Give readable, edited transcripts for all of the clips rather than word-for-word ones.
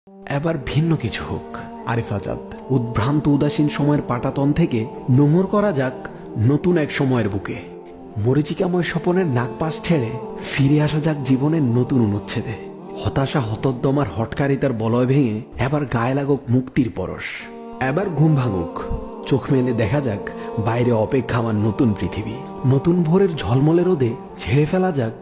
এবার ভিন্ন কিছু হোক। আরিফ আজাদ। উদ্ভ্রান্ত উদাসীন সময়ের পাটাতন থেকে নোঙর করা যাক নতুন এক সময়ের বুকে। মরীচিকাময় স্বপনের নাগপাশ ছেড়ে ফিরে আসা যাক জীবনের নতুন অনুচ্ছেদে। হতাশা হতোদ্যমার হটকারিতার বলয় ভেঙে এবার গায়ে লাগুক মুক্তির পরশ। এবার ঘুম ভাঙুক, চোখ মেলে দেখা যাক বাইরে অপেক্ষা আমার নতুন পৃথিবী। নতুন ভোরের ঝলমলে রোদে ঝেড়ে ফেলা যাক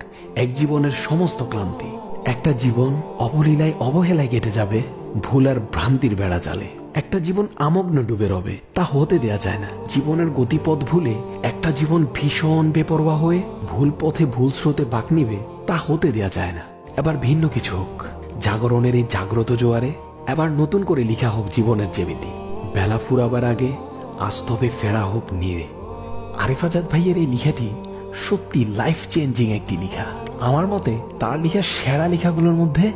এক জীবনের সমস্ত ক্লান্তি। একটা জীবন অবলীলায় অবহেলায় কেটে যাবে ভুল আর ভ্রান্তির বেড়া জালে। একটা জীবন আমগ্ন ডুবে রবে, তা হতে দেয়া যায় না। জীবনের গতিপথ ভুলে একটা জীবন ভীষণ বেপরোয়া হয়ে ভুল পথে ভুল স্রোতে বাঁক নিবে, তা হতে দেয়া যায় না। এবার ভিন্ন কিছু হোক। জাগরণের এই জাগ্রত জোয়ারে এবার নতুন করে লিখা হোক জীবনের জ্যামিতি। বেলা ফুরাবার আগে আস্তবে ফেরা হোক নীড়ে। আরিফ আজাদ ভাইয়ের এই লেখাটি সত্যি লাইফ চেঞ্জিং একটি লেখা। আমার মতে তার লেখা সেরা লেখাগুলোর মধ্যে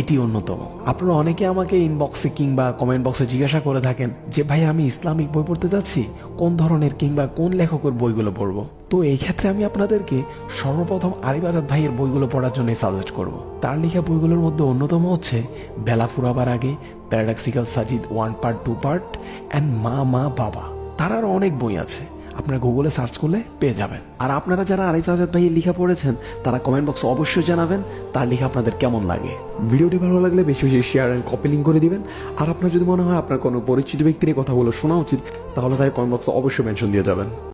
এটি অন্যতম। আপনারা অনেকে আমাকে ইনবক্সে কিংবা কমেন্ট বক্সে জিজ্ঞাসা করে থাকেন যে ভাই আমি ইসলামিক বই পড়তে যাচ্ছি, কোন ধরনের কিংবা কোন লেখকের বইগুলো পড়বো। তো এই ক্ষেত্রে আমি আপনাদেরকে সর্বপ্রথম আরিফ আজাদ ভাইয়ের বইগুলো পড়ার জন্য সাজেস্ট করব। তার লেখা বইগুলোর মধ্যে অন্যতম হচ্ছে বেলা ফুরাবার আগে, paradoxical Sajid 1 part 2 part and মা মা বাবা। তার আরও অনেক বই আছে, আপনারা গুগলে সার্চ করলে পেয়ে যাবেন। আর আপনারা যারা আরিফ আজাদ ভাইয়ের লেখা পড়েছেন তারা কমেন্ট বক্সে অবশ্যই জানাবেন তার লেখা আপনাদের কেমন লাগে। ভিডিওটি ভালো লাগলে বেশি বেশি শেয়ার অ্যান্ড কপি লিঙ্ক করে দিবেন। আর আপনার যদি মনে হয় আপনার কোনো পরিচিত ব্যক্তির এই কথাগুলো শোনা উচিত, তাহলে তাই কমেন্ট বক্সে অবশ্যই মেনশন দিয়ে যাবেন।